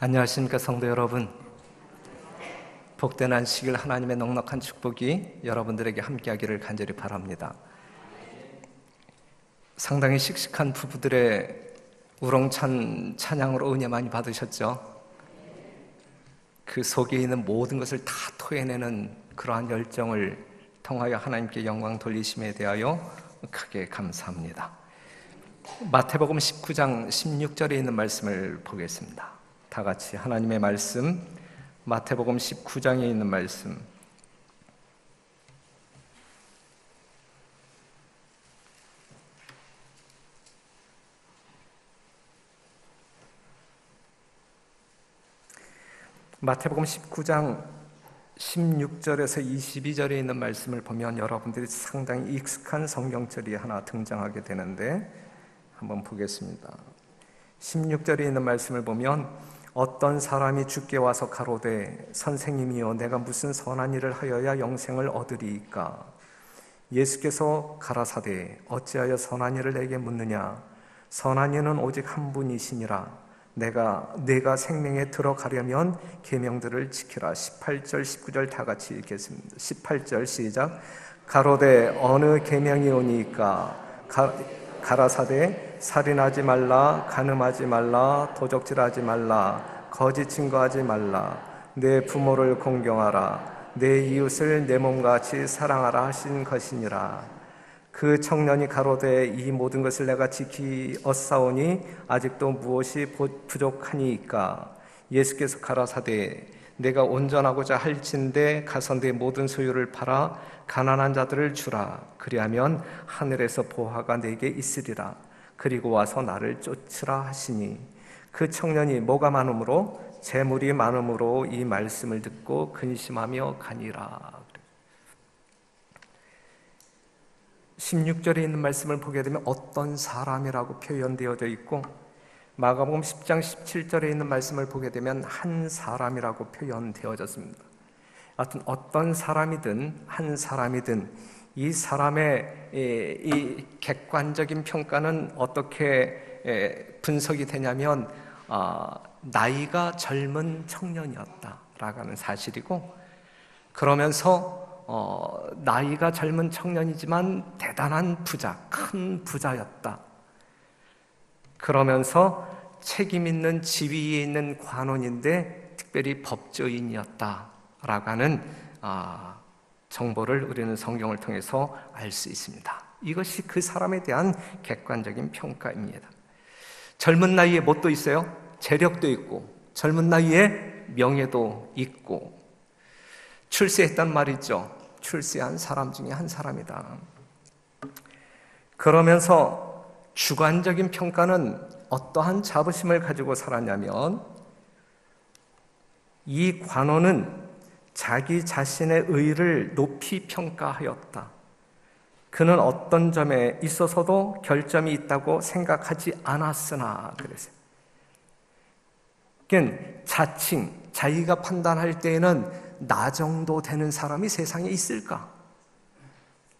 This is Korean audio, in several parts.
안녕하십니까 성도 여러분. 복된 안식일 하나님의 넉넉한 축복이 여러분들에게 함께하기를 간절히 바랍니다. 상당히 씩씩한 부부들의 우렁찬 찬양으로 은혜 많이 받으셨죠? 그 속에 있는 모든 것을 다 토해내는 그러한 열정을 통하여 하나님께 영광 돌리심에 대하여 크게 감사합니다. 마태복음 19장 16절에 있는 말씀을 보겠습니다. 다 같이 하나님의 말씀, 마태복음 19장에 있는 말씀. 마태복음 19장 16절에서 22절에 있는 말씀을 보면 여러분들이 상당히 익숙한 성경절이 하나 등장하게 되는데 한번 보겠습니다. 16절에 있는 말씀을 보면 어떤 사람이 주께 와서 가로되 선생님이여 내가 무슨 선한 일을 하여야 영생을 얻으리이까? 예수께서 가라사대 어찌하여 선한 일을 내게 묻느냐? 선한 이는 오직 한 분이시니라. 내가 생명에 들어가려면 계명들을 지키라. 18절 19절 다 같이 읽겠습니다. 18절 시작. 가로되 어느 계명이 오니까? 가라사대 살인하지 말라, 간음하지 말라, 도적질하지 말라, 거짓 증거하지 말라, 내 부모를 공경하라, 내 이웃을 내 몸같이 사랑하라 하신 것이니라. 그 청년이 가로되 이 모든 것을 내가 지키었사오니 아직도 무엇이 부족하니이까? 예수께서 가라사대 내가 온전하고자 할진대 가서 내 모든 소유를 팔아 가난한 자들을 주라. 그리하면 하늘에서 보화가 내게 있으리라. 그리고 와서 나를 쫓으라 하시니 그 청년이 뭐가 많음으로 재물이 많음으로 이 말씀을 듣고 근심하며 가니라. 16절에 있는 말씀을 보게 되면 어떤 사람이라고 표현되어져 있고 마가복음 10장 17절에 있는 말씀을 보게 되면 한 사람이라고 표현되어졌습니다. 하여튼 어떤 사람이든 한 사람이든 이 사람의 이 객관적인 평가는 어떻게 분석이 되냐면 나이가 젊은 청년이었다라고 하는 사실이고, 그러면서 나이가 젊은 청년이지만 대단한 부자, 큰 부자였다. 그러면서 책임 있는 지위에 있는 관원인데 특별히 법조인이었다라고 하는 정보를 우리는 성경을 통해서 알 수 있습니다. 이것이 그 사람에 대한 객관적인 평가입니다. 젊은 나이에 뭣도 있어요? 재력도 있고 젊은 나이에 명예도 있고 출세했단 말이죠. 출세한 사람 중에 한 사람이다. 그러면서 주관적인 평가는 어떠한 자부심을 가지고 살았냐면 이 관원은 자기 자신의 의를 높이 평가하였다. 그는 어떤 점에 있어서도 결점이 있다고 생각하지 않았으나 그랬어요. 그러니까 자칭, 자기가 판단할 때에는 나 정도 되는 사람이 세상에 있을까?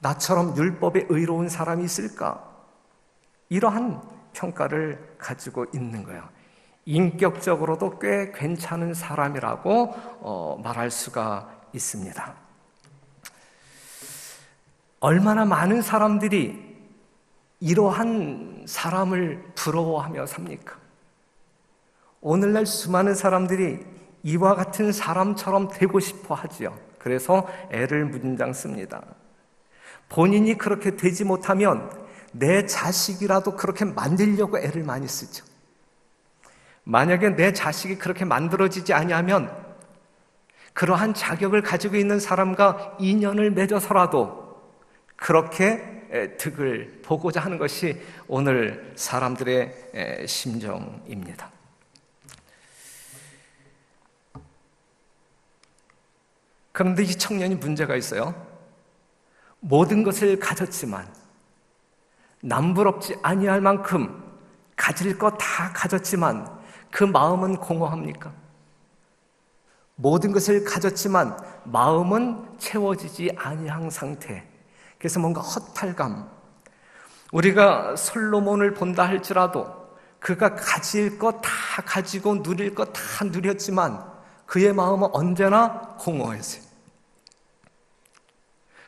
나처럼 율법에 의로운 사람이 있을까? 이러한 평가를 가지고 있는 거예요. 인격적으로도 꽤 괜찮은 사람이라고 말할 수가 있습니다. 얼마나 많은 사람들이 이러한 사람을 부러워하며 삽니까? 오늘날 수많은 사람들이 이와 같은 사람처럼 되고 싶어 하지요. 그래서 애를 무진장 씁니다. 본인이 그렇게 되지 못하면 내 자식이라도 그렇게 만들려고 애를 많이 쓰죠. 만약에 내 자식이 그렇게 만들어지지 아니하면 그러한 자격을 가지고 있는 사람과 인연을 맺어서라도 그렇게 득을 보고자 하는 것이 오늘 사람들의 심정입니다. 그런데 이 청년이 문제가 있어요. 모든 것을 가졌지만 남부럽지 아니할 만큼 가질 것 다 가졌지만 그 마음은 공허합니까? 모든 것을 가졌지만 마음은 채워지지 아니한 상태. 그래서 뭔가 허탈감. 우리가 솔로몬을 본다 할지라도 그가 가질 것 다 가지고 누릴 것 다 누렸지만 그의 마음은 언제나 공허했어요.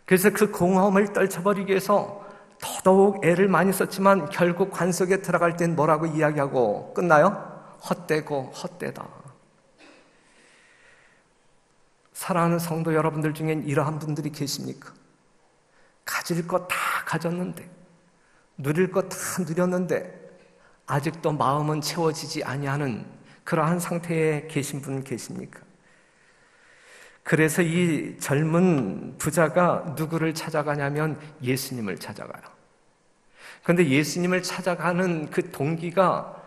그래서 그 공허함을 떨쳐버리기 위해서 더더욱 애를 많이 썼지만 결국 관속에 들어갈 땐 뭐라고 이야기하고 끝나요? 헛되고 헛되다. 사랑하는 성도 여러분들 중엔 이러한 분들이 계십니까? 가질 것 다 가졌는데, 누릴 것 다 누렸는데 아직도 마음은 채워지지 아니하는 그러한 상태에 계신 분 계십니까? 그래서 이 젊은 부자가 누구를 찾아가냐면 예수님을 찾아가요. 그런데 예수님을 찾아가는 그 동기가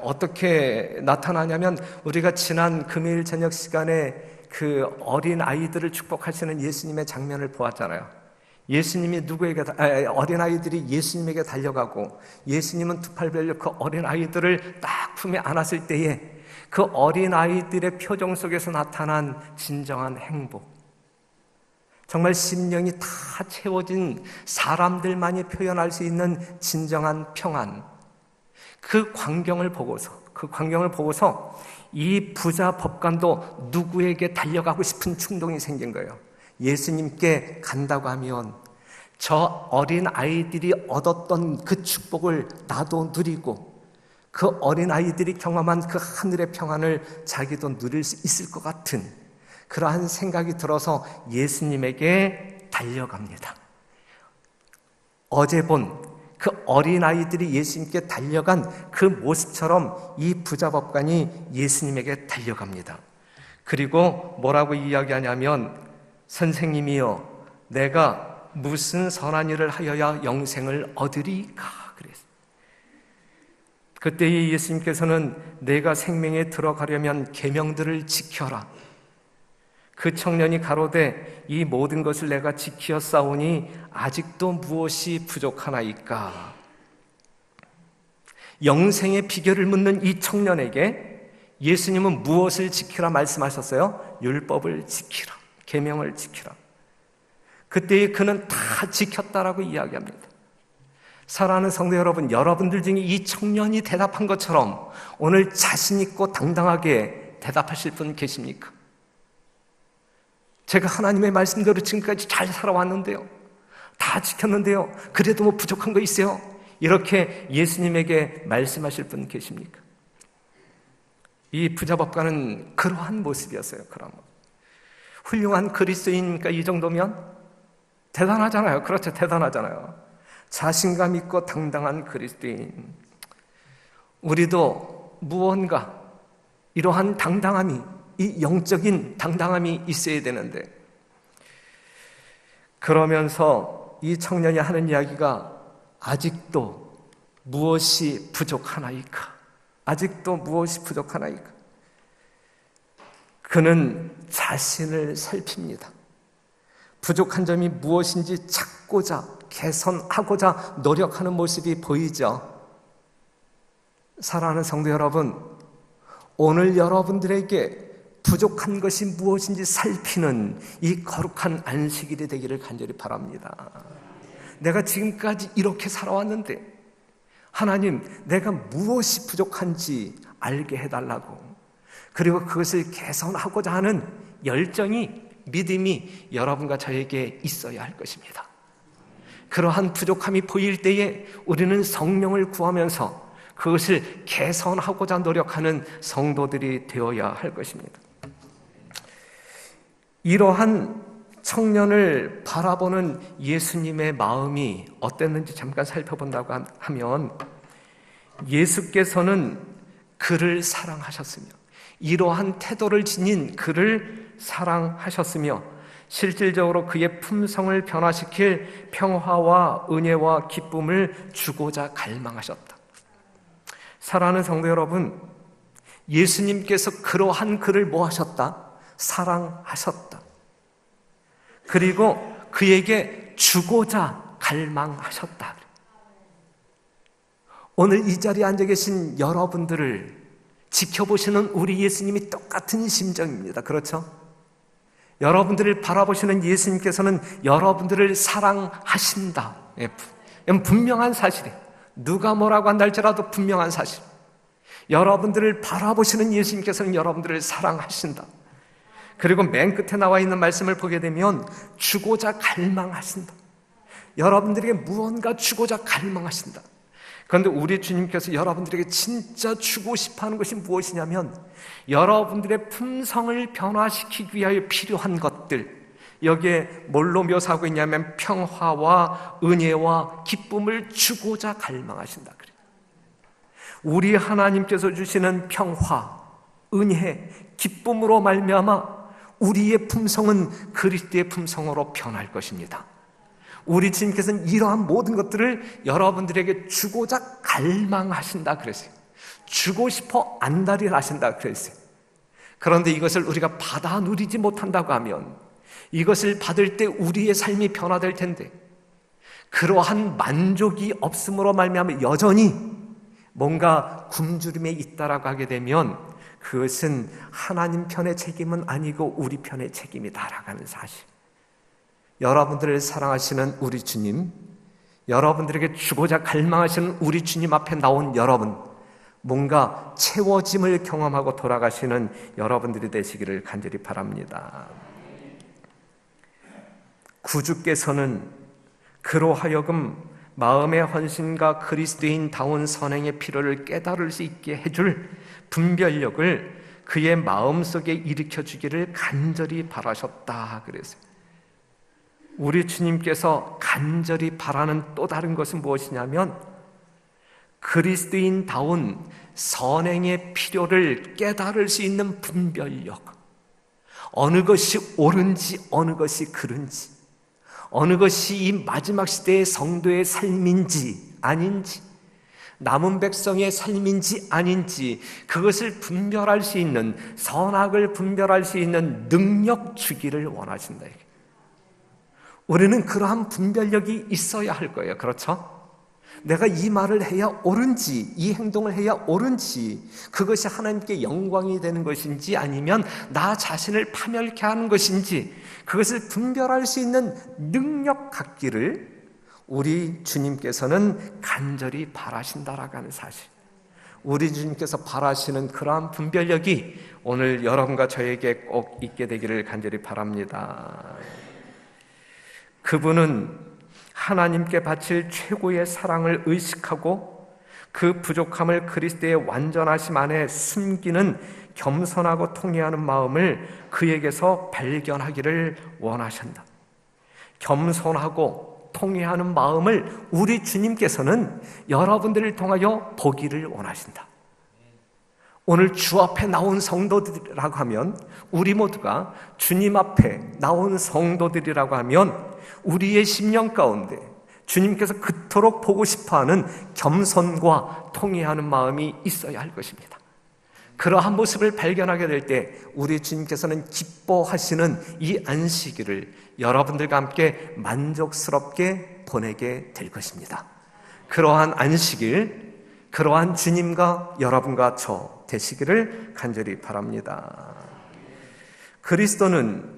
어떻게 나타나냐면, 우리가 지난 금요일 저녁 시간에 그 어린 아이들을 축복하시는 예수님의 장면을 보았잖아요. 예수님이 어린 아이들이 예수님에게 달려가고 예수님은 두 팔 벌려 그 어린 아이들을 딱 품에 안았을 때에 그 어린 아이들의 표정 속에서 나타난 진정한 행복, 정말 심령이 다 채워진 사람들만이 표현할 수 있는 진정한 평안, 그 광경을 보고서 이 부자 법관도 누구에게 달려가고 싶은 충동이 생긴 거예요. 예수님께 간다고 하면 저 어린 아이들이 얻었던 그 축복을 나도 누리고 그 어린 아이들이 경험한 그 하늘의 평안을 자기도 누릴 수 있을 것 같은 그러한 생각이 들어서 예수님에게 달려갑니다. 어제 본 그 어린아이들이 예수님께 달려간 그 모습처럼 이 부자 법관이 예수님에게 달려갑니다. 그리고 뭐라고 이야기하냐면, 선생님이여, 내가 무슨 선한 일을 하여야 영생을 얻으리까? 그랬어요. 그때 예수님께서는 내가 생명에 들어가려면 계명들을 지켜라. 그 청년이 가로되 이 모든 것을 내가 지키었사오니 아직도 무엇이 부족하나이까? 영생의 비결을 묻는 이 청년에게 예수님은 무엇을 지키라 말씀하셨어요? 율법을 지키라, 계명을 지키라. 그때 그는 다 지켰다라고 이야기합니다. 사랑하는 성도 여러분, 여러분들 중에 이 청년이 대답한 것처럼 오늘 자신 있고 당당하게 대답하실 분 계십니까? 제가 하나님의 말씀대로 지금까지 잘 살아왔는데요, 다 지켰는데요, 그래도 뭐 부족한 거 있어요? 이렇게 예수님에게 말씀하실 분 계십니까? 이 부자법관은 그러한 모습이었어요. 그런 모습. 훌륭한 그리스도인이니까 이 정도면 대단하잖아요. 그렇죠, 대단하잖아요. 자신감 있고 당당한 그리스도인. 우리도 무언가 이러한 당당함이, 이 영적인 당당함이 있어야 되는데, 그러면서 이 청년이 하는 이야기가 아직도 무엇이 부족하나이까? 아직도 무엇이 부족하나이까? 그는 자신을 살핍니다. 부족한 점이 무엇인지 찾고자, 개선하고자 노력하는 모습이 보이죠. 사랑하는 성도 여러분, 오늘 여러분들에게 부족한 것이 무엇인지 살피는 이 거룩한 안식일이 되기를 간절히 바랍니다. 내가 지금까지 이렇게 살아왔는데 하나님, 내가 무엇이 부족한지 알게 해달라고, 그리고 그것을 개선하고자 하는 열정이, 믿음이 여러분과 저에게 있어야 할 것입니다. 그러한 부족함이 보일 때에 우리는 성령을 구하면서 그것을 개선하고자 노력하는 성도들이 되어야 할 것입니다. 이러한 청년을 바라보는 예수님의 마음이 어땠는지 잠깐 살펴본다고 하면, 예수께서는 그를 사랑하셨으며, 이러한 태도를 지닌 그를 사랑하셨으며, 실질적으로 그의 품성을 변화시킬 평화와 은혜와 기쁨을 주고자 갈망하셨다. 사랑하는 성도 여러분, 예수님께서 그러한 그를 뭐 하셨다? 사랑하셨다. 그리고 그에게 주고자 갈망하셨다. 오늘 이 자리에 앉아 계신 여러분들을 지켜보시는 우리 예수님이 똑같은 심정입니다. 그렇죠? 여러분들을 바라보시는 예수님께서는 여러분들을 사랑하신다. 분명한 사실이에요. 누가 뭐라고 한다 할지라도 분명한 사실. 여러분들을 바라보시는 예수님께서는 여러분들을 사랑하신다. 그리고 맨 끝에 나와 있는 말씀을 보게 되면 주고자 갈망하신다. 여러분들에게 무언가 주고자 갈망하신다. 그런데 우리 주님께서 여러분들에게 진짜 주고 싶어하는 것이 무엇이냐면 여러분들의 품성을 변화시키기 위하여 필요한 것들, 여기에 뭘로 묘사하고 있냐면 평화와 은혜와 기쁨을 주고자 갈망하신다. 그래요. 우리 하나님께서 주시는 평화, 은혜, 기쁨으로 말미암아 우리의 품성은 그리스도의 품성으로 변할 것입니다. 우리 주님께서는 이러한 모든 것들을 여러분들에게 주고자 갈망하신다 그랬어요. 주고 싶어 안달이 나신다 그랬어요. 그런데 이것을 우리가 받아 누리지 못한다고 하면 이것을 받을 때 우리의 삶이 변화될 텐데 그러한 만족이 없음으로 말미암아 여전히 뭔가 굶주림에 있다라고 하게 되면 그것은 하나님 편의 책임은 아니고 우리 편의 책임이다라고 하는 사실. 여러분들을 사랑하시는 우리 주님, 여러분들에게 주고자 갈망하시는 우리 주님 앞에 나온 여러분, 뭔가 채워짐을 경험하고 돌아가시는 여러분들이 되시기를 간절히 바랍니다. 구주께서는 그로 하여금 마음의 헌신과 그리스도인다운 선행의 필요를 깨달을 수 있게 해줄 분별력을 그의 마음속에 일으켜주기를 간절히 바라셨다 그랬어요. 우리 주님께서 간절히 바라는 또 다른 것은 무엇이냐면 그리스도인다운 선행의 필요를 깨달을 수 있는 분별력, 어느 것이 옳은지 어느 것이 그른지, 어느 것이 이 마지막 시대의 성도의 삶인지 아닌지, 남은 백성의 삶인지 아닌지 그것을 분별할 수 있는, 선악을 분별할 수 있는 능력 주기를 원하신다. 우리는 그러한 분별력이 있어야 할 거예요. 그렇죠? 내가 이 말을 해야 옳은지, 이 행동을 해야 옳은지, 그것이 하나님께 영광이 되는 것인지 아니면 나 자신을 파멸케 하는 것인지 그것을 분별할 수 있는 능력 갖기를 우리 주님께서는 간절히 바라신다라고 하는 사실. 우리 주님께서 바라시는 그러한 분별력이 오늘 여러분과 저에게 꼭 있게 되기를 간절히 바랍니다. 그분은 하나님께 바칠 최고의 사랑을 의식하고 그 부족함을 그리스도의 완전하심 안에 숨기는 겸손하고 통회하는 마음을 그에게서 발견하기를 원하신다. 겸손하고 통회하는 마음을 우리 주님께서는 여러분들을 통하여 보기를 원하신다. 오늘 주 앞에 나온 성도들이라고 하면, 우리 모두가 주님 앞에 나온 성도들이라고 하면 우리의 심령 가운데 주님께서 그토록 보고 싶어하는 겸손과 통회하는 마음이 있어야 할 것입니다. 그러한 모습을 발견하게 될 때 우리 주님께서는 기뻐하시는 이 안식일을 여러분들과 함께 만족스럽게 보내게 될 것입니다. 그러한 안식일, 그러한 주님과 여러분과 저 되시기를 간절히 바랍니다. 그리스도는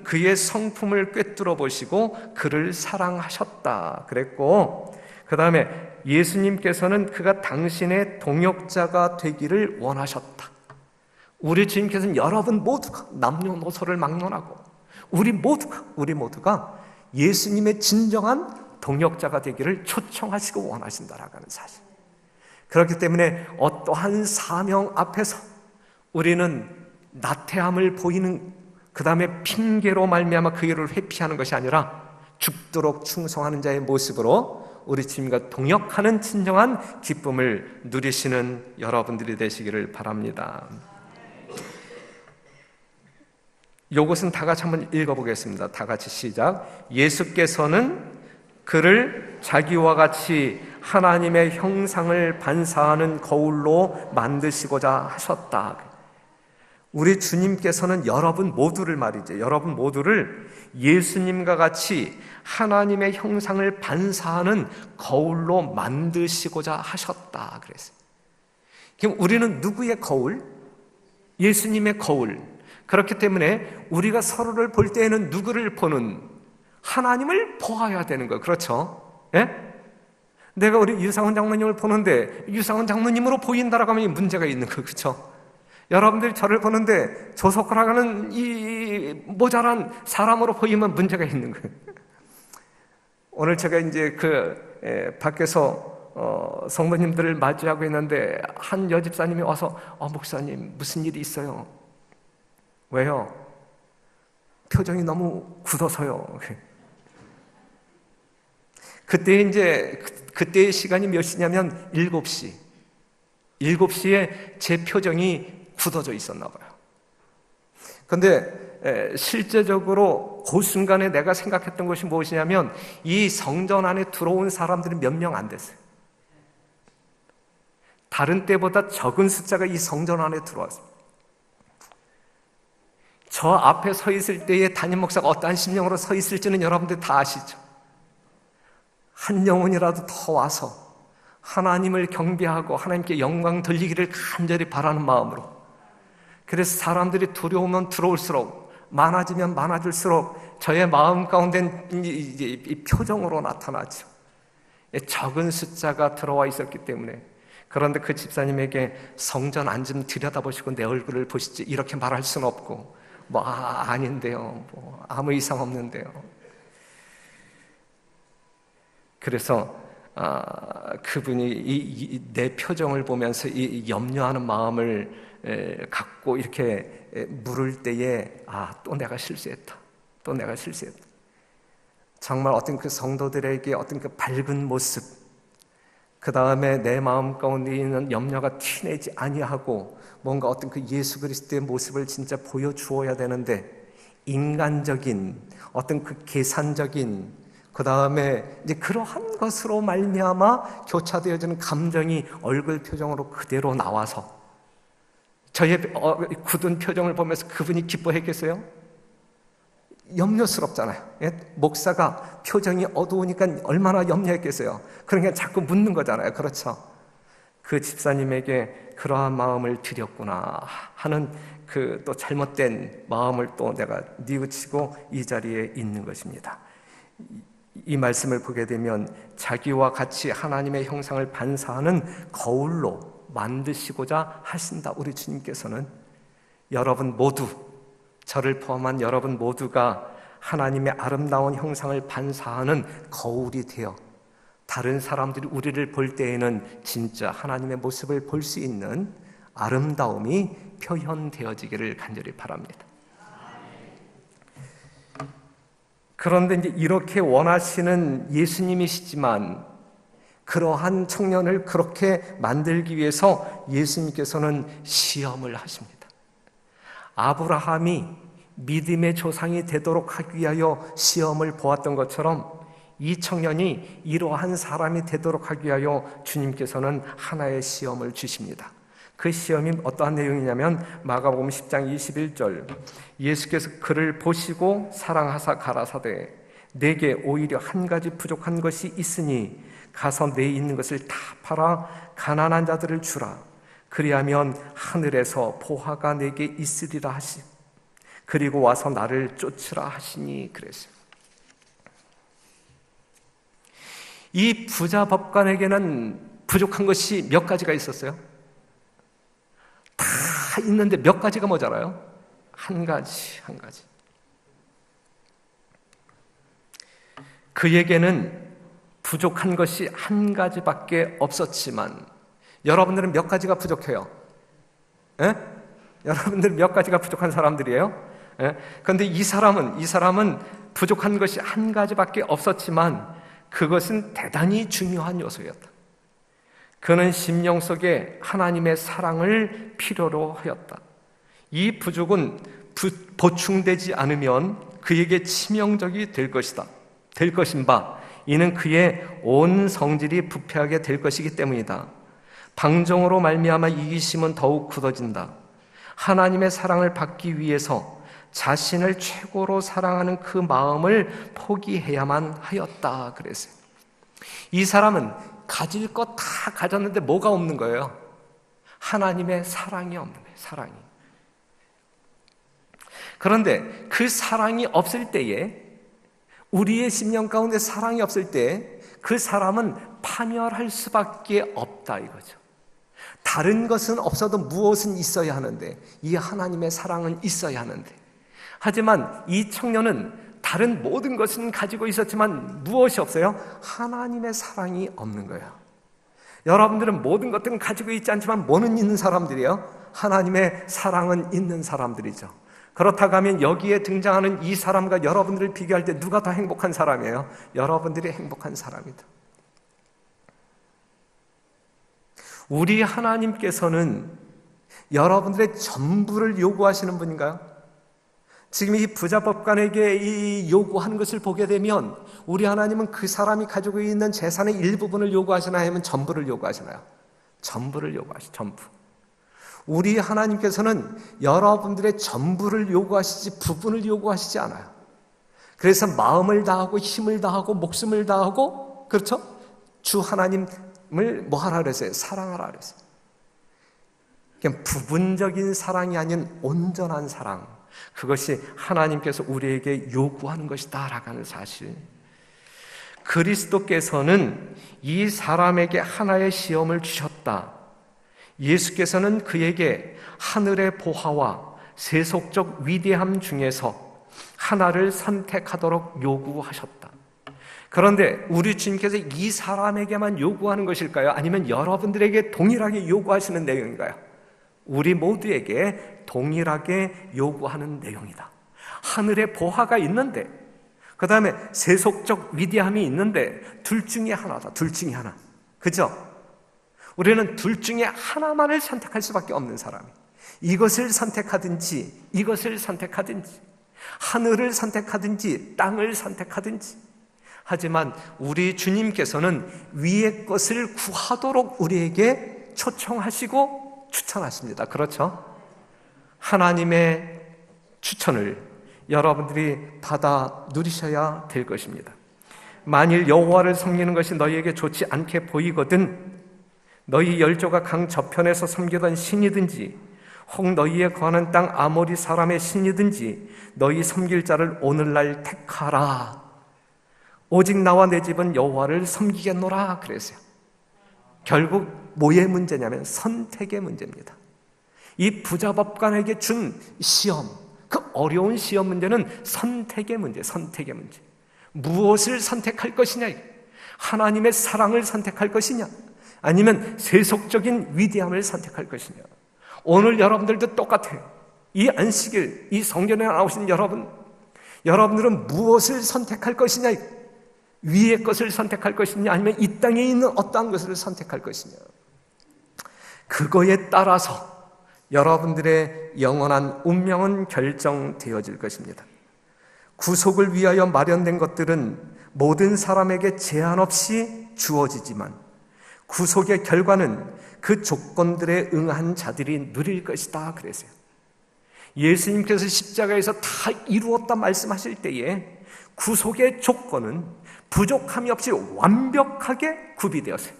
그의 성품을 꿰뚫어 보시고 그를 사랑하셨다 그랬고, 그 다음에 예수님께서는 그가 당신의 동역자가 되기를 원하셨다. 우리 주님께서는 여러분 모두가 남녀노소를 막론하고 우리 모두가 예수님의 진정한 동역자가 되기를 초청하시고 원하신다라고 하는 사실. 그렇기 때문에 어떠한 사명 앞에서 우리는 나태함을 보이는, 그 다음에 핑계로 말미암아 그 일을 회피하는 것이 아니라 죽도록 충성하는 자의 모습으로 우리 주님과 동역하는 진정한 기쁨을 누리시는 여러분들이 되시기를 바랍니다. 이것은 다 같이 한번 읽어보겠습니다. 다 같이 시작. 예수께서는 그를 자기와 같이 하나님의 형상을 반사하는 거울로 만드시고자 하셨다. 우리 주님께서는 여러분 모두를 말이죠. 여러분 모두를 예수님과 같이 하나님의 형상을 반사하는 거울로 만드시고자 하셨다 그랬어요. 그럼 우리는 누구의 거울? 예수님의 거울. 그렇기 때문에 우리가 서로를 볼 때에는 누구를 보는? 하나님을 보아야 되는 거예요. 그렇죠? 예? 내가 우리 유상훈 장로님을 보는데 유상훈 장로님으로 보인다라고 하면 문제가 있는 거예요. 그렇죠? 여러분들이 저를 보는데 조석호라는 이 모자란 사람으로 보이면 문제가 있는 거예요. 오늘 제가 이제 밖에서 성도님들을 맞이하고 있는데 한 여집사님이 와서 목사님 무슨 일이 있어요? 왜요? 표정이 너무 굳어서요. 그때의 시간이 몇 시냐면 7시. 7시에 제 표정이 굳어져 있었나 봐요. 근데 실제적으로 그 순간에 내가 생각했던 것이 무엇이냐면 이 성전 안에 들어온 사람들이 몇 명 안 됐어요. 다른 때보다 적은 숫자가 이 성전 안에 들어왔어요. 저 앞에 서 있을 때의 담임 목사가 어떠한 심령으로 서 있을지는 여러분들 다 아시죠? 한 영혼이라도 더 와서 하나님을 경배하고 하나님께 영광 돌리기를 간절히 바라는 마음으로, 그래서 사람들이 들어오면 들어올수록 많아지면 많아질수록 저의 마음 가운데는 이 표정으로 나타나죠. 적은 숫자가 들어와 있었기 때문에. 그런데 그 집사님에게 성전 안 좀 들여다보시고 내 얼굴을 보시지 이렇게 말할 수는 없고 아닌데요, 아무 이상 없는데요. 그래서 그분이 내 표정을 보면서 이 염려하는 마음을 갖고 이렇게 물을 때에 또 내가 실수했다. 또 내가 실수했다. 정말 어떤 그 성도들에게 어떤 그 밝은 모습, 그 다음에 내 마음 가운데 있는 염려가 티내지 아니하고 뭔가 어떤 그 예수 그리스도의 모습을 진짜 보여주어야 되는데 인간적인 어떤 그 계산적인 그 다음에 이제 그러한 것으로 말미암아 교차되어지는 감정이 얼굴 표정으로 그대로 나와서 저의 굳은 표정을 보면서 그분이 기뻐했겠어요? 염려스럽잖아요. 목사가 표정이 어두우니까 얼마나 염려했겠어요? 그러니까 자꾸 묻는 거잖아요. 그렇죠? 그 집사님에게 그러한 마음을 드렸구나 하는 그 또 잘못된 마음을 또 내가 뉘우치고 이 자리에 있는 것입니다. 이 말씀을 보게 되면 자기와 같이 하나님의 형상을 반사하는 거울로 만드시고자 하신다. 우리 주님께서는 여러분 모두, 저를 포함한 여러분 모두가 하나님의 아름다운 형상을 반사하는 거울이 되어 다른 사람들이 우리를 볼 때에는 진짜 하나님의 모습을 볼 수 있는 아름다움이 표현되어지기를 간절히 바랍니다. 그런데 이제 이렇게 원하시는 예수님이시지만 그러한 청년을 그렇게 만들기 위해서 예수님께서는 시험을 하십니다. 아브라함이 믿음의 조상이 되도록 하기 위하여 시험을 보았던 것처럼 이 청년이 이러한 사람이 되도록 하기 위하여 주님께서는 하나의 시험을 주십니다. 그 시험이 어떠한 내용이냐면 마가복음 10장 21절, 예수께서 그를 보시고 사랑하사 가라사대 내게 오히려 한 가지 부족한 것이 있으니 가서 내 있는 것을 다 팔아 가난한 자들을 주라. 그리하면 하늘에서 보화가 내게 있으리라 하시. 그리고 와서 나를 쫓으라 하시니 그랬어요. 이 부자 법관에게는 부족한 것이 몇 가지가 있었어요? 다 있는데 몇 가지가 모자라요? 한 가지. 그에게는 부족한 것이 한 가지밖에 없었지만 여러분들은 몇 가지가 부족해요? 여러분들은 몇 가지가 부족한 사람들이에요? 그런데 이 사람은 부족한 것이 한 가지밖에 없었지만 그것은 대단히 중요한 요소였다. 그는 심령 속에 하나님의 사랑을 필요로 하였다. 이 부족은 보충되지 않으면 그에게 치명적이 될 것이다. 될 것인 바 이는 그의 온 성질이 부패하게 될 것이기 때문이다. 방종으로 말미암아 이기심은 더욱 굳어진다. 하나님의 사랑을 받기 위해서 자신을 최고로 사랑하는 그 마음을 포기해야만 하였다 그랬어요. 이 사람은 가질 것 다 가졌는데 뭐가 없는 거예요? 하나님의 사랑이 없는 거예요. 사랑이. 그런데 그 사랑이 없을 때에 우리의 심령 가운데 사랑이 없을 때 그 사람은 파멸할 수밖에 없다 이거죠. 다른 것은 없어도 무엇은 있어야 하는데, 이 하나님의 사랑은 있어야 하는데, 하지만 이 청년은 다른 모든 것은 가지고 있었지만 무엇이 없어요? 하나님의 사랑이 없는 거예요. 여러분들은 모든 것들은 가지고 있지 않지만 뭐는 있는 사람들이에요? 하나님의 사랑은 있는 사람들이죠. 그렇다고 하면 여기에 등장하는 이 사람과 여러분들을 비교할 때 누가 더 행복한 사람이에요? 여러분들이 행복한 사람이다. 우리 하나님께서는 여러분들의 전부를 요구하시는 분인가요? 지금 이 부자법관에게 이 요구하는 것을 보게 되면 우리 하나님은 그 사람이 가지고 있는 재산의 일부분을 요구하시나요? 아니면 전부를 요구하시나요? 전부를 요구하시죠. 전부. 우리 하나님께서는 여러분들의 전부를 요구하시지 부분을 요구하시지 않아요. 그래서 마음을 다하고 힘을 다하고 목숨을 다하고, 그렇죠? 주 하나님을 뭐 하라 그랬어요? 사랑하라 그랬어요. 그냥 부분적인 사랑이 아닌 온전한 사랑, 그것이 하나님께서 우리에게 요구하는 것이다 라고 하는 사실. 그리스도께서는 이 사람에게 하나의 시험을 주셨다. 예수께서는 그에게 하늘의 보화와 세속적 위대함 중에서 하나를 선택하도록 요구하셨다. 그런데 우리 주님께서 이 사람에게만 요구하는 것일까요? 아니면 여러분들에게 동일하게 요구하시는 내용인가요? 우리 모두에게 동일하게 요구하는 내용이다. 하늘의 보화가 있는데, 그 다음에 세속적 위대함이 있는데, 둘 중에 하나다. 둘 중에 하나. 그죠? 우리는 둘 중에 하나만을 선택할 수밖에 없는 사람이에요. 이것을 선택하든지 이것을 선택하든지, 하늘을 선택하든지 땅을 선택하든지. 하지만 우리 주님께서는 위의 것을 구하도록 우리에게 초청하시고 추천하십니다. 그렇죠? 하나님의 추천을 여러분들이 받아 누리셔야 될 것입니다. 만일 여호와를 섬기는 것이 너희에게 좋지 않게 보이거든 너희 열조가 강 저편에서 섬기던 신이든지 혹 너희에 거하는 땅 아모리 사람의 신이든지 너희 섬길 자를 오늘날 택하라. 오직 나와 내 집은 여호와를 섬기겠노라 그랬어요. 결국 뭐의 문제냐면 선택의 문제입니다. 이 부자법관에게 준 시험, 그 어려운 시험 문제는 선택의 문제, 선택의 문제. 무엇을 선택할 것이냐? 하나님의 사랑을 선택할 것이냐? 아니면 세속적인 위대함을 선택할 것이냐? 오늘 여러분들도 똑같아요. 이 안식일, 이 성전에 나오신 여러분들은 무엇을 선택할 것이냐? 위의 것을 선택할 것이냐? 아니면 이 땅에 있는 어떠한 것을 선택할 것이냐? 그거에 따라서 여러분들의 영원한 운명은 결정되어질 것입니다. 구속을 위하여 마련된 것들은 모든 사람에게 제한 없이 주어지지만 구속의 결과는 그 조건들에 응한 자들이 누릴 것이다 그랬어요. 예수님께서 십자가에서 다 이루었다 말씀하실 때에 구속의 조건은 부족함이 없이 완벽하게 구비되었어요.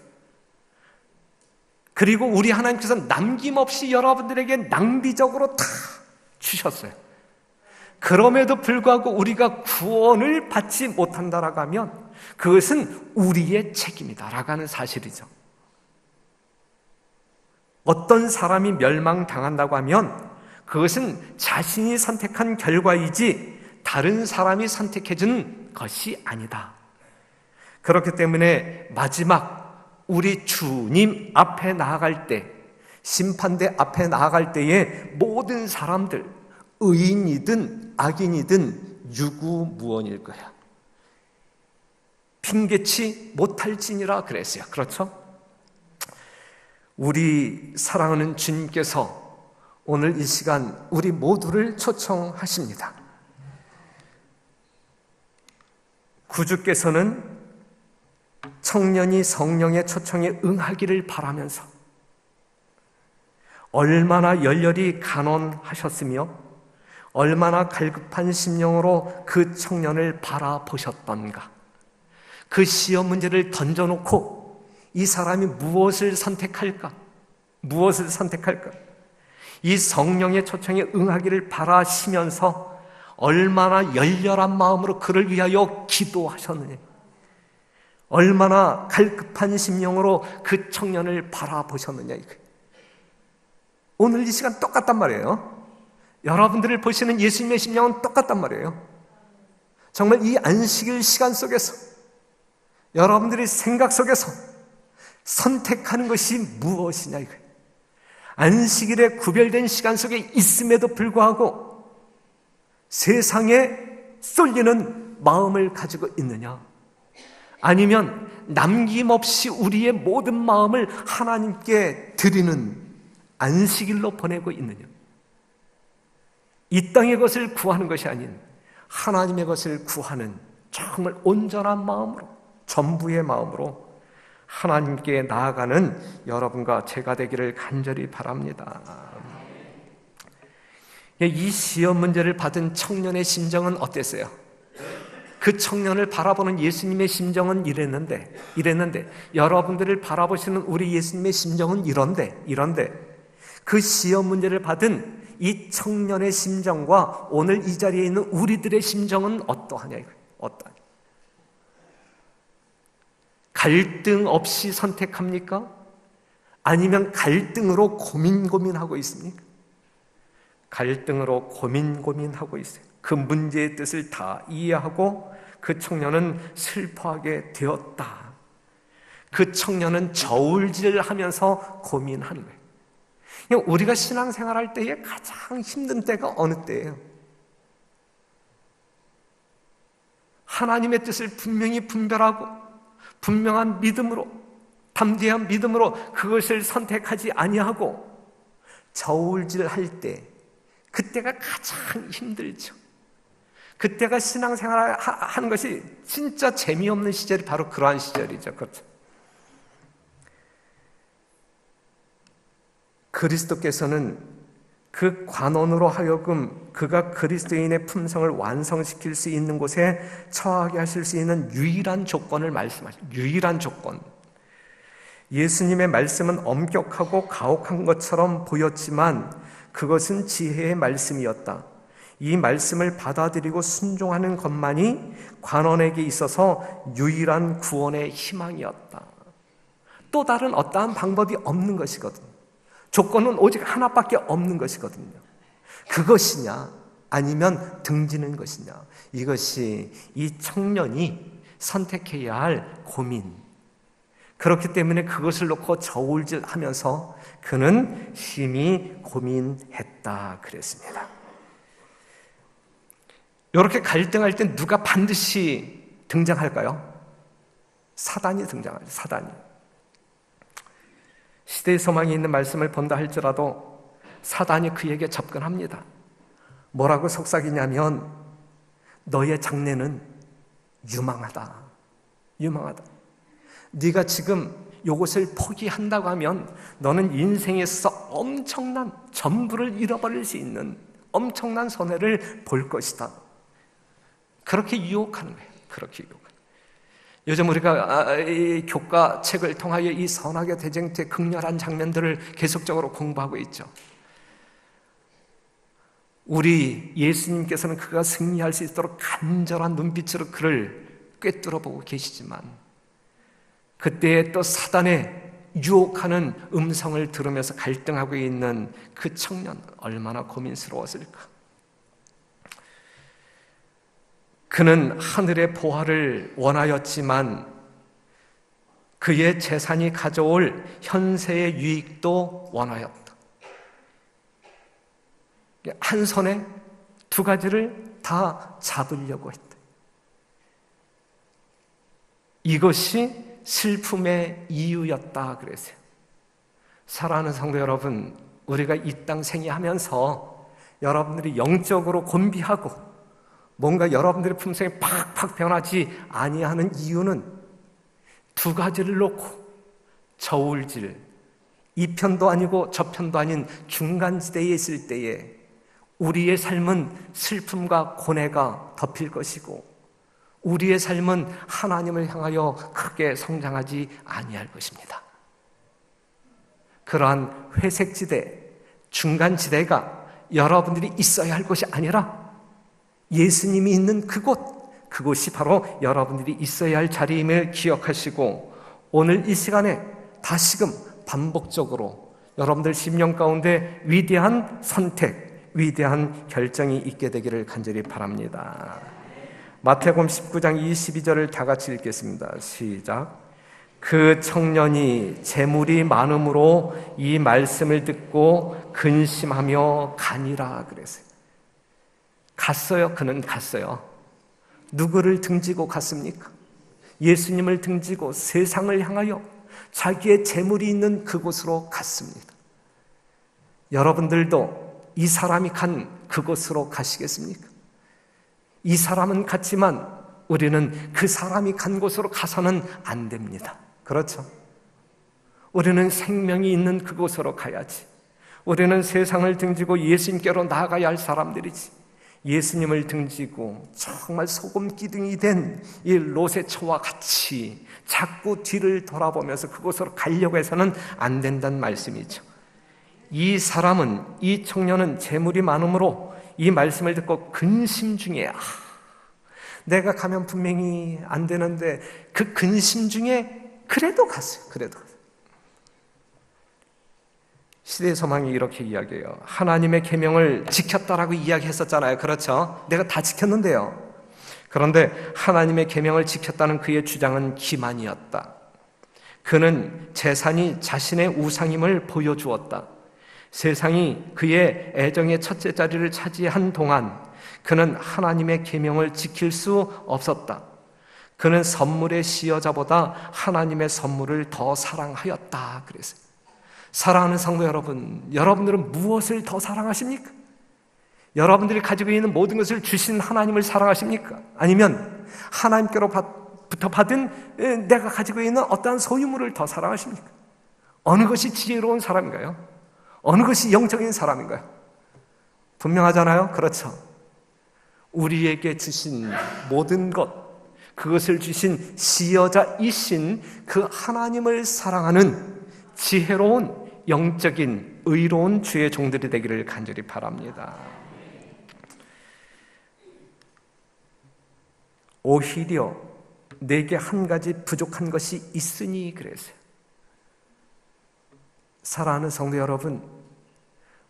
그리고 우리 하나님께서 남김없이 여러분들에게 낭비적으로 다 주셨어요. 그럼에도 불구하고 우리가 구원을 받지 못한다라고 하면 그것은 우리의 책임이다라고 하는 사실이죠. 어떤 사람이 멸망당한다고 하면 그것은 자신이 선택한 결과이지 다른 사람이 선택해준 것이 아니다. 그렇기 때문에 마지막 우리 주님 앞에 나아갈 때, 심판대 앞에 나아갈 때에 모든 사람들, 의인이든 악인이든 유구무원일 거야. 핑계치 못할지니라 그랬어요. 그렇죠? 우리 사랑하는 주님께서 오늘 이 시간 우리 모두를 초청하십니다. 구주께서는 청년이 성령의 초청에 응하기를 바라면서 얼마나 열렬히 간언하셨으며 얼마나 갈급한 심령으로 그 청년을 바라보셨던가. 그 시험 문제를 던져놓고 이 사람이 무엇을 선택할까? 무엇을 선택할까? 이 성령의 초청에 응하기를 바라시면서 얼마나 열렬한 마음으로 그를 위하여 기도하셨느냐, 얼마나 갈급한 심령으로 그 청년을 바라보셨느냐. 오늘 이 시간 똑같단 말이에요. 여러분들을 보시는 예수님의 심령은 똑같단 말이에요. 정말 이 안식일 시간 속에서, 여러분들의 생각 속에서 선택하는 것이 무엇이냐 이거예요. 안식일에 구별된 시간 속에 있음에도 불구하고 세상에 쏠리는 마음을 가지고 있느냐, 아니면 남김없이 우리의 모든 마음을 하나님께 드리는 안식일로 보내고 있느냐. 이 땅의 것을 구하는 것이 아닌 하나님의 것을 구하는 정말 온전한 마음으로, 전부의 마음으로 하나님께 나아가는 여러분과 제가 되기를 간절히 바랍니다. 이 시험 문제를 받은 청년의 심정은 어땠어요? 그 청년을 바라보는 예수님의 심정은 이랬는데 여러분들을 바라보시는 우리 예수님의 심정은 이런데 그 시험 문제를 받은 이 청년의 심정과 오늘 이 자리에 있는 우리들의 심정은 어떠하냐 이거예요. 어떠하냐. 갈등 없이 선택합니까? 아니면 갈등으로 고민하고 있습니까? 갈등으로 고민하고 있어요. 그 문제의 뜻을 다 이해하고 그 청년은 슬퍼하게 되었다. 그 청년은 저울질하면서 고민하는 거예요. 우리가 신앙생활할 때에 가장 힘든 때가 어느 때예요? 하나님의 뜻을 분명히 분별하고 분명한 믿음으로, 담대한 믿음으로 그것을 선택하지 아니하고 저울질할 때, 그때가 가장 힘들죠. 그때가 신앙생활 하는 것이 진짜 재미없는 시절이 바로 그러한 시절이죠. 그렇죠? 그리스도께서는 그 관원으로 하여금 그가 그리스도인의 품성을 완성시킬 수 있는 곳에 처하게 하실 수 있는 유일한 조건을 말씀하십니다. 유일한 조건. 예수님의 말씀은 엄격하고 가혹한 것처럼 보였지만 그것은 지혜의 말씀이었다. 이 말씀을 받아들이고 순종하는 것만이 관원에게 있어서 유일한 구원의 희망이었다. 또 다른 어떠한 방법이 없는 것이거든요. 조건은 오직 하나밖에 없는 것이거든요. 그것이냐 아니면 등지는 것이냐, 이것이 이 청년이 선택해야 할 고민. 그렇기 때문에 그것을 놓고 저울질하면서 그는 심히 고민했다 그랬습니다. 이렇게 갈등할 때 누가 반드시 등장할까요? 사단이 등장하죠. 사단이. 시대의 소망이 있는 말씀을 본다 할지라도 사단이 그에게 접근합니다. 뭐라고 속삭이냐면 너의 장래는 유망하다. 유망하다. 네가 지금 이것을 포기한다고 하면 너는 인생에서 엄청난 전부를 잃어버릴 수 있는 엄청난 손해를 볼 것이다. 그렇게 유혹하는 거예요. 그렇게 유혹하는 거예요. 요즘 우리가 이 교과 책을 통하여 이 선악의 대쟁투의 극렬한 장면들을 계속적으로 공부하고 있죠. 우리 예수님께서는 그가 승리할 수 있도록 간절한 눈빛으로 그를 꿰뚫어 보고 계시지만 그때에 또 사단의 유혹하는 음성을 들으면서 갈등하고 있는 그 청년, 얼마나 고민스러웠을까. 그는 하늘의 보화를 원하였지만 그의 재산이 가져올 현세의 유익도 원하였다. 한 손에 두 가지를 다 잡으려고 했다. 이것이 슬픔의 이유였다 그랬어요. 사랑하는 성도 여러분, 우리가 이 땅 생애하면서 여러분들이 영적으로 곤비하고 뭔가 여러분들의 품성이 팍팍 변하지 아니하는 이유는 두 가지를 놓고 저울질, 이 편도 아니고 저 편도 아닌 중간지대에 있을 때에 우리의 삶은 슬픔과 고뇌가 덮일 것이고 우리의 삶은 하나님을 향하여 크게 성장하지 아니할 것입니다. 그러한 회색지대, 중간지대가 여러분들이 있어야 할 것이 아니라 예수님이 있는 그곳이 바로 여러분들이 있어야 할 자리임을 기억하시고 오늘 이 시간에 다시금 반복적으로 여러분들 심령 가운데 위대한 선택, 위대한 결정이 있게 되기를 간절히 바랍니다. 마태복음 19장 22절을 다 같이 읽겠습니다. 시작. 그 청년이 재물이 많음으로 이 말씀을 듣고 근심하며 가니라 그랬어요. 갔어요. 그는 갔어요. 누구를 등지고 갔습니까? 예수님을 등지고 세상을 향하여 자기의 재물이 있는 그곳으로 갔습니다. 여러분들도 이 사람이 간 그곳으로 가시겠습니까? 이 사람은 갔지만 우리는 그 사람이 간 곳으로 가서는 안 됩니다. 그렇죠? 우리는 생명이 있는 그곳으로 가야지. 우리는 세상을 등지고 예수님께로 나아가야 할 사람들이지. 예수님을 등지고 정말 소금 기둥이 된 이 롯의 처와 같이 자꾸 뒤를 돌아보면서 그곳으로 가려고 해서는 안 된다는 말씀이죠. 이 사람은, 이 청년은 재물이 많으므로 이 말씀을 듣고 근심 중에 내가 가면 분명히 안 되는데 그 근심 중에 그래도 갔어요. 그래도 시대의 소망이 이렇게 이야기해요. 하나님의 계명을 지켰다라고 이야기했었잖아요. 그렇죠? 내가 다 지켰는데요. 그런데 하나님의 계명을 지켰다는 그의 주장은 기만이었다. 그는 재산이 자신의 우상임을 보여주었다. 세상이 그의 애정의 첫째 자리를 차지한 동안 그는 하나님의 계명을 지킬 수 없었다. 그는 선물의 시여자보다 하나님의 선물을 더 사랑하였다. 그랬어요. 사랑하는 성도 여러분, 여러분들은 무엇을 더 사랑하십니까? 여러분들이 가지고 있는 모든 것을 주신 하나님을 사랑하십니까? 아니면 하나님께로부터 받은 내가 가지고 있는 어떠한 소유물을 더 사랑하십니까? 어느 것이 지혜로운 사람인가요? 어느 것이 영적인 사람인가요? 분명하잖아요? 그렇죠. 우리에게 주신 모든 것, 그것을 주신 시여자이신 그 하나님을 사랑하는 지혜로운 영적인 의로운 주의 종들이 되기를 간절히 바랍니다. 오히려 내게 한 가지 부족한 것이 있으니 그랬어요. 사랑하는 성도 여러분,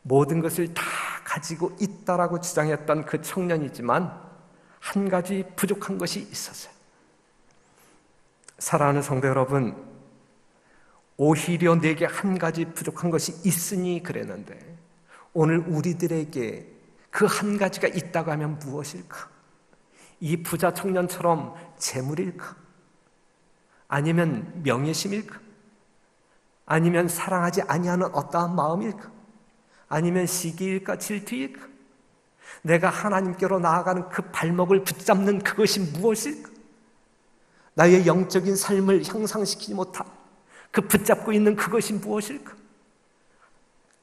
모든 것을 다 가지고 있다라고 주장했던 그 청년이지만 한 가지 부족한 것이 있었어요. 사랑하는 성도 여러분, 오히려 내게 한 가지 부족한 것이 있으니 그랬는데 오늘 우리들에게 그 한 가지가 있다고 하면 무엇일까? 이 부자 청년처럼 재물일까? 아니면 명예심일까? 아니면 사랑하지 아니하는 어떠한 마음일까? 아니면 시기일까? 질투일까? 내가 하나님께로 나아가는 그 발목을 붙잡는 그것이 무엇일까? 나의 영적인 삶을 향상시키지 못한 그 붙잡고 있는 그것이 무엇일까?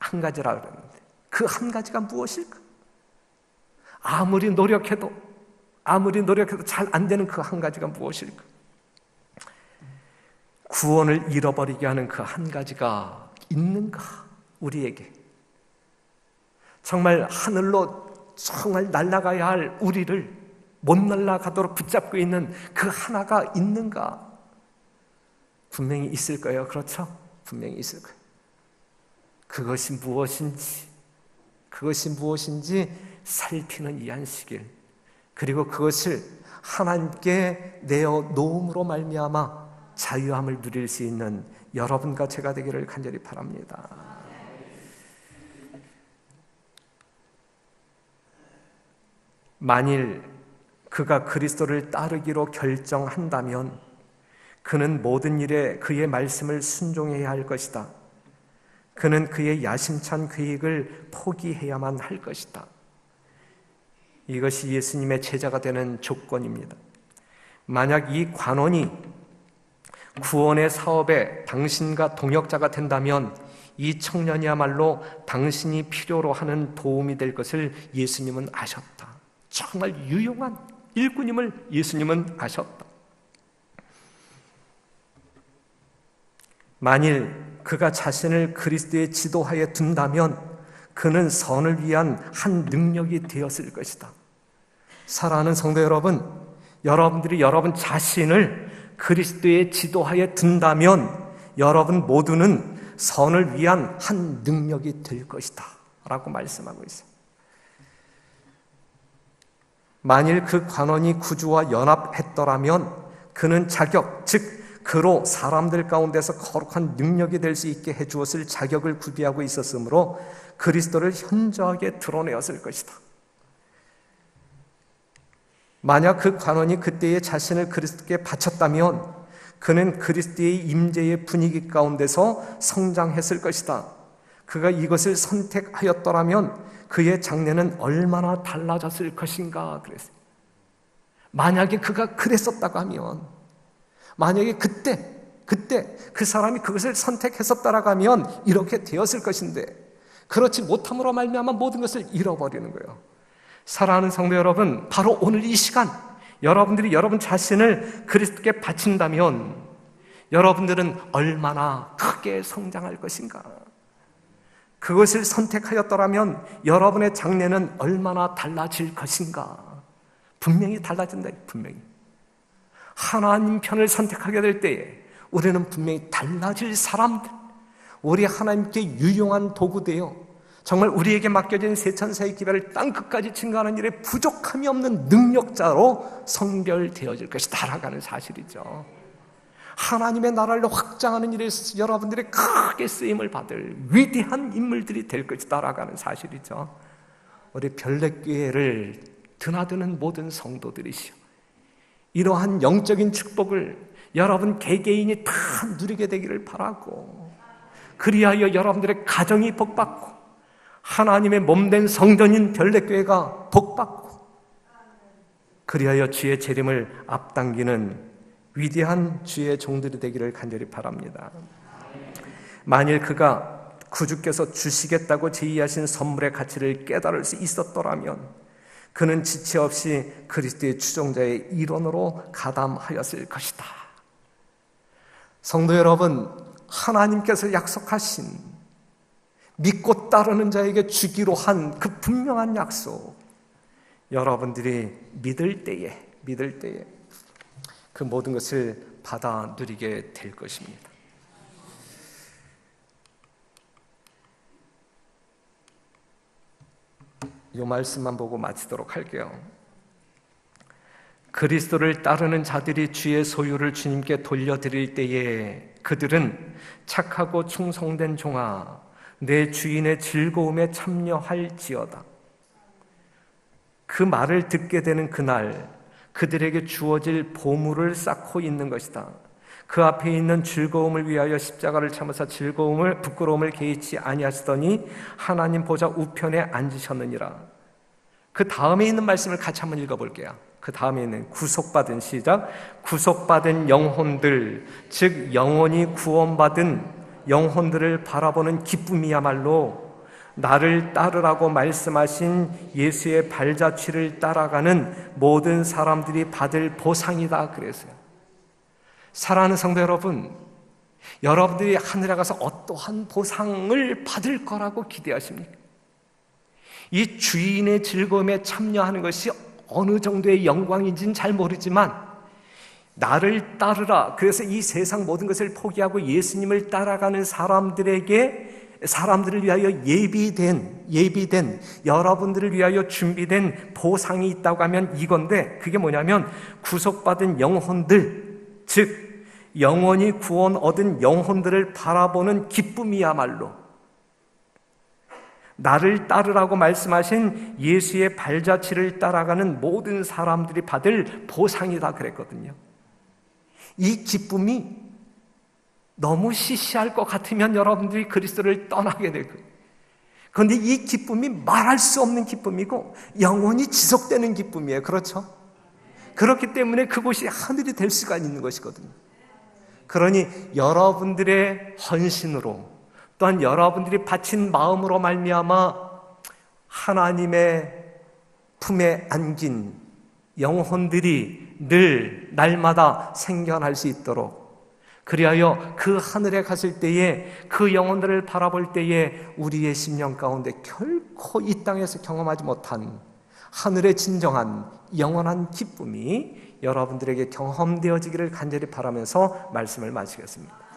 한 가지라 그랬는데 그 한 가지가 무엇일까? 아무리 노력해도 잘 안 되는 그 한 가지가 무엇일까? 구원을 잃어버리게 하는 그 한 가지가 있는가? 우리에게 정말 하늘로 정말 날아가야 할 우리를 못 날아가도록 붙잡고 있는 그 하나가 있는가? 분명히 있을 거예요. 그렇죠? 분명히 있을 거예요. 그것이 무엇인지 살피는 이 안식일, 그리고 그것을 하나님께 내어 놓음으로 말미암아 자유함을 누릴 수 있는 여러분과 제가 되기를 간절히 바랍니다. 만일 그가 그리스도를 따르기로 결정한다면 그는 모든 일에 그의 말씀을 순종해야 할 것이다. 그는 그의 야심찬 계획을 포기해야만 할 것이다. 이것이 예수님의 제자가 되는 조건입니다. 만약 이 관원이 구원의 사업에 당신과 동역자가 된다면 이 청년이야말로 당신이 필요로 하는 도움이 될 것을 예수님은 아셨다. 정말 유용한 일꾼임을 예수님은 아셨다. 만일 그가 자신을 그리스도의 지도하에 둔다면 그는 선을 위한 한 능력이 되었을 것이다. 사랑하는 성도 여러분, 여러분들이 여러분 자신을 그리스도의 지도하에 둔다면 여러분 모두는 선을 위한 한 능력이 될 것이다 라고 말씀하고 있어요. 만일 그 관원이 구주와 연합했더라면 그는 자격, 즉 그로 사람들 가운데서 거룩한 능력이 될 수 있게 해주었을 자격을 구비하고 있었으므로 그리스도를 현저하게 드러내었을 것이다. 만약 그 관원이 그때의 자신을 그리스도께 바쳤다면 그는 그리스도의 임재의 분위기 가운데서 성장했을 것이다. 그가 이것을 선택하였더라면 그의 장래는 얼마나 달라졌을 것인가 그랬어요. 만약에 그가 그랬었다고 하면, 만약에 그때 그 사람이 그것을 선택했었다라고 하면 이렇게 되었을 것인데, 그렇지 못함으로 말미암아 모든 것을 잃어버리는 거예요. 사랑하는 성도 여러분, 바로 오늘 이 시간 여러분들이 여러분 자신을 그리스도께 바친다면 여러분들은 얼마나 크게 성장할 것인가. 그것을 선택하였더라면 여러분의 장래는 얼마나 달라질 것인가. 분명히 달라진다. 분명히 하나님 편을 선택하게 될 때에 우리는 분명히 달라질 사람들, 우리 하나님께 유용한 도구 되어 정말 우리에게 맡겨진 세천사의 기별을 땅끝까지 증거하는 일에 부족함이 없는 능력자로 성별되어질 것이다 라는 사실이죠. 하나님의 나라를 확장하는 일에 있어서 여러분들이 크게 쓰임을 받을 위대한 인물들이 될 것이다 라는 사실이죠. 우리 별내교회를 드나드는 모든 성도들이시오, 이러한 영적인 축복을 여러분 개개인이 다 누리게 되기를 바라고, 그리하여 여러분들의 가정이 복받고 하나님의 몸된 성전인 별내교회가 복받고, 그리하여 주의 재림을 앞당기는 위대한 주의 종들이 되기를 간절히 바랍니다. 만일 그가 구주께서 주시겠다고 제의하신 선물의 가치를 깨달을 수 있었더라면 그는 지체 없이 그리스도의 추종자의 일원으로 가담하였을 것이다. 성도 여러분, 하나님께서 약속하신 믿고 따르는 자에게 주기로 한 그 분명한 약속, 여러분들이 믿을 때에 그 모든 것을 받아 누리게 될 것입니다. 이 말씀만 보고 마치도록 할게요. 그리스도를 따르는 자들이 주의 소유를 주님께 돌려드릴 때에 그들은 착하고 충성된 종아, 내 주인의 즐거움에 참여할지어다. 그 말을 듣게 되는 그날 그들에게 주어질 보물을 쌓고 있는 것이다. 그 앞에 있는 즐거움을 위하여 십자가를 참으사 부끄러움을 개의치 아니하시더니 하나님 보좌 우편에 앉으셨느니라. 그 다음에 있는 말씀을 같이 한번 읽어볼게요. 그 다음에 있는 구속받은, 시작. 구속받은 영혼들, 즉 영원히 구원받은 영혼들을 바라보는 기쁨이야말로 나를 따르라고 말씀하신 예수의 발자취를 따라가는 모든 사람들이 받을 보상이다 그랬어요. 사랑하는 성도 여러분, 여러분들이 하늘에 가서 어떠한 보상을 받을 거라고 기대하십니까? 이 주인의 즐거움에 참여하는 것이 어느 정도의 영광인지는 잘 모르지만 나를 따르라, 그래서 이 세상 모든 것을 포기하고 예수님을 따라가는 사람들을 위하여 예비된 여러분들을 위하여 준비된 보상이 있다고 하면 이건데, 그게 뭐냐면 구속받은 영혼들, 즉 영원히 구원 얻은 영혼들을 바라보는 기쁨이야말로 나를 따르라고 말씀하신 예수의 발자취를 따라가는 모든 사람들이 받을 보상이다 그랬거든요. 이 기쁨이 너무 시시할 것 같으면 여러분들이 그리스도를 떠나게 될 거예요. 그런데 이 기쁨이 말할 수 없는 기쁨이고 영원히 지속되는 기쁨이에요. 그렇죠? 그렇기 때문에 그곳이 하늘이 될 수가 있는 것이거든요. 그러니 여러분들의 헌신으로, 또한 여러분들이 바친 마음으로 말미암아 하나님의 품에 안긴 영혼들이 늘 날마다 생겨날 수 있도록, 그리하여 그 하늘에 갔을 때에 그 영혼들을 바라볼 때에 우리의 심령 가운데 결코 이 땅에서 경험하지 못한 하늘의 진정한 영원한 기쁨이 여러분들에게 경험되어지기를 간절히 바라면서 말씀을 마치겠습니다.